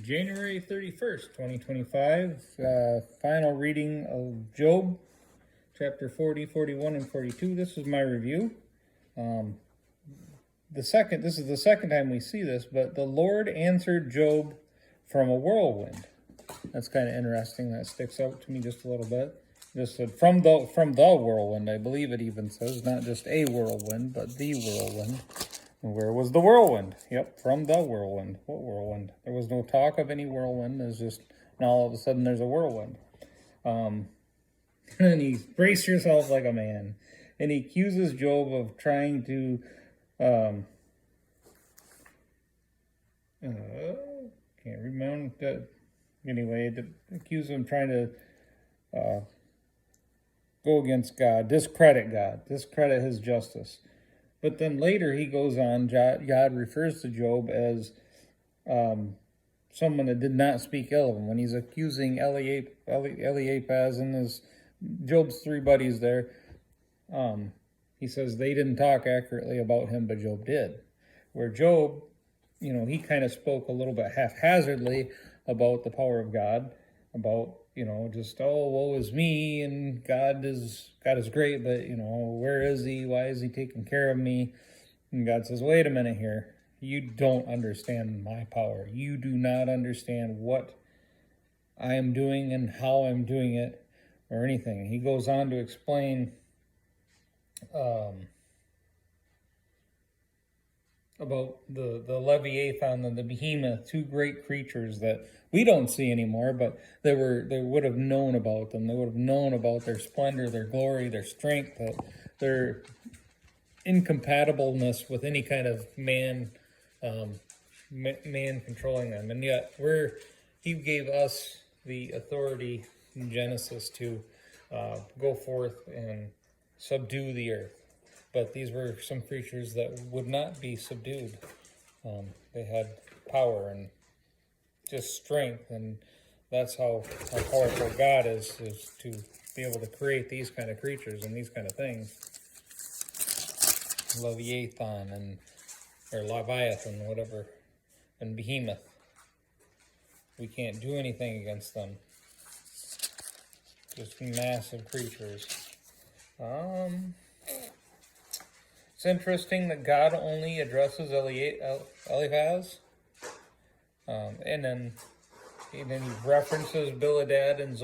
January 31st, 2025, final reading of Job, chapter 40, 41, and 42. This is my review. This is the second time we see this, but the Lord answered Job from a whirlwind. That's kind of interesting. That sticks out to me just a little bit. Just from the whirlwind, I believe it even says, not just a whirlwind, but the whirlwind. And where was the whirlwind? Yep, from the whirlwind. What whirlwind? There was no talk of any whirlwind. There's just, now all of a sudden there's a whirlwind. And he brace yourself like a man. And he accuses Job of trying to, can't remember that. Anyway, to accuse him trying to go against God, discredit his justice. But then later he goes on, God refers to Job as someone that did not speak ill of him. When he's accusing Eliphaz and Job's three buddies there, he says they didn't talk accurately about him, but Job did. Where Job, he kind of spoke a little bit haphazardly about the power of God, about, just, oh, woe is me, and God is great, but, where is he? Why is he taking care of me? And God says, wait a minute here. You don't understand my power. You do not understand what I am doing and how I'm doing it or anything. He goes on to explain about the Leviathan and the Behemoth, two great creatures that we don't see anymore, but they would have known about them. They would have known about their splendor, their glory, their strength, their incompatibleness with any kind of man controlling them. And yet he gave us the authority in Genesis to go forth and subdue the earth. But these were some creatures that would not be subdued. They had power and just strength, and that's how powerful God is to be able to create these kind of creatures and these kind of things. Leviathan or Leviathan, whatever, and Behemoth. We can't do anything against them. Just massive creatures. It's interesting that God only addresses Eliphaz, and then he references Bildad and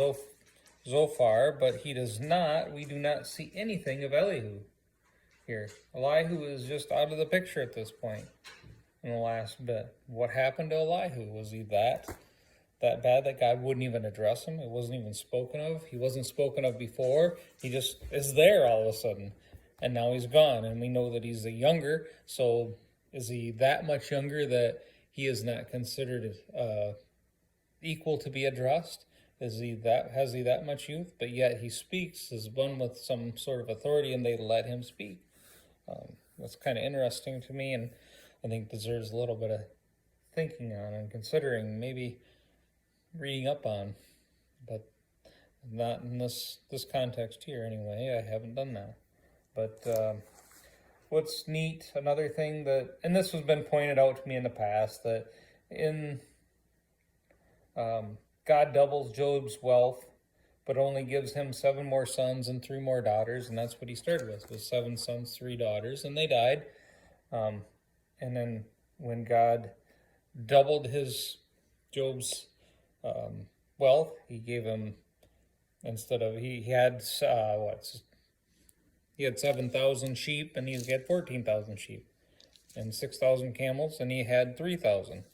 Zophar, but he does not. We do not see anything of Elihu here. Elihu is just out of the picture at this point in the last bit. What happened to Elihu? Was he that bad that God wouldn't even address him? It wasn't even spoken of. He wasn't spoken of before. He just is there all of a sudden. And now he's gone, and we know that he's a younger, so is he that much younger that he is not considered equal to be addressed? Has he that much youth? But yet he speaks as one with some sort of authority, and they let him speak. That's kind of interesting to me, and I think deserves a little bit of thinking on and considering, maybe reading up on, but not in this context here anyway. I haven't done that. But what's neat, another thing and this has been pointed out to me in the past, that God doubles Job's wealth, but only gives him 7 more sons and 3 more daughters, and that's what he started with 7 sons, 3 daughters, and they died. And then when God doubled Job's wealth, he gave him, instead of, he had, he had 7,000 sheep, and he had 14,000 sheep, and 6,000 camels, and he had 3,000,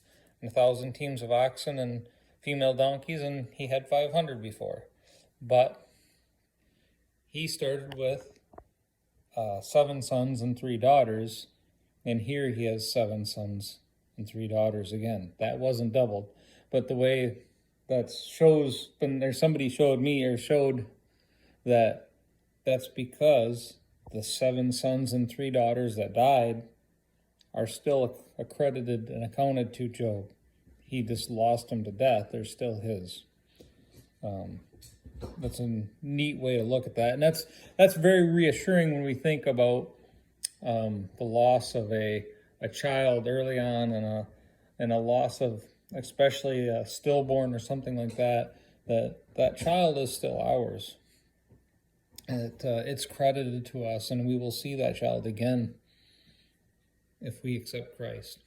and 1,000 teams of oxen and female donkeys, and he had 500 before. But he started with 7 sons and 3 daughters, and here he has 7 sons and 3 daughters again. That wasn't doubled, but the way that shows, when there's somebody showed that that's because the 7 sons and 3 daughters that died are still accredited and accounted to Job. He just lost them to death. They're still his. That's a neat way to look at that. And that's very reassuring when we think about the loss of a child early on, and a loss of especially a stillborn or something like that, that child is still ours. And it's credited to us, and we will see that child again if we accept Christ.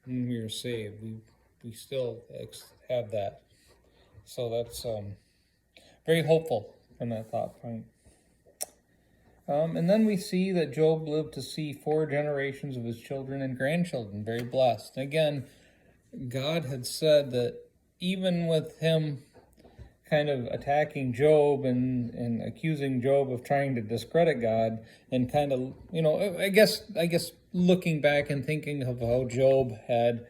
When we are saved, we still have that. So that's very hopeful from that thought point. And then we see that Job lived to see 4 generations of his children and grandchildren, very blessed. Again, God had said that even with him kind of attacking Job and accusing Job of trying to discredit God, and kind of, I guess looking back and thinking of how Job had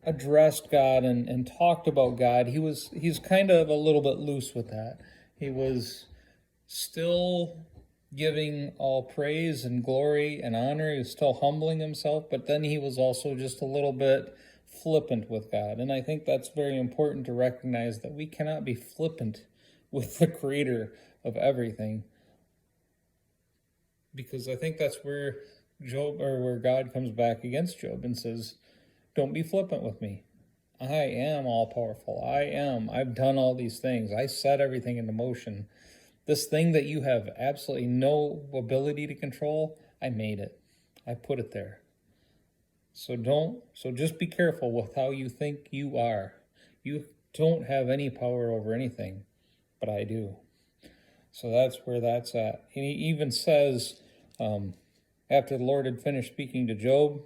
addressed God and talked about God, he's kind of a little bit loose with that. He was still giving all praise and glory and honor. He was still humbling himself, but then he was also just a little bit flippant with God. And I think that's very important to recognize, that we cannot be flippant with the creator of everything, because I think that's where where God comes back against Job and says, don't be flippant with me. I am all powerful. I've done all these things. I set everything into motion. This thing that you have absolutely no ability to control, I made it. I put it there. So just be careful with how you think you are. You don't have any power over anything, but I do. So that's where that's at. And he even says, after the Lord had finished speaking to Job,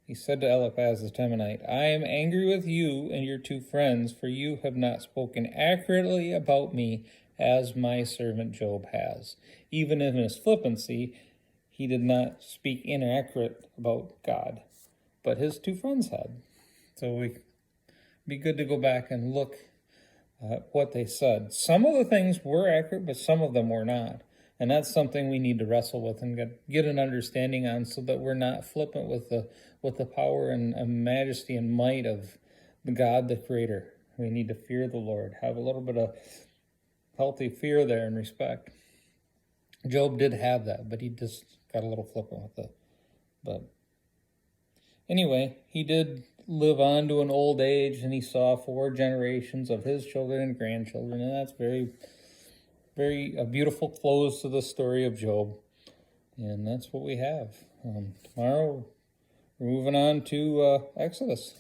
he said to Eliphaz the Temanite, I am angry with you and your 2 friends, for you have not spoken accurately about me as my servant Job has. Even in his flippancy, he did not speak inaccurate about God, but his 2 friends had. So we be good to go back and look at what they said. Some of the things were accurate, but some of them were not. And that's something we need to wrestle with and get an understanding on, so that we're not flippant with the power and majesty and might of the God, the Creator. We need to fear the Lord, have a little bit of healthy fear there and respect. Job did have that, but he just got a little flippant with it. But anyway, he did live on to an old age, and he saw 4 generations of his children and grandchildren, and that's a beautiful close to the story of Job. And that's what we have. Tomorrow, we're moving on to Exodus.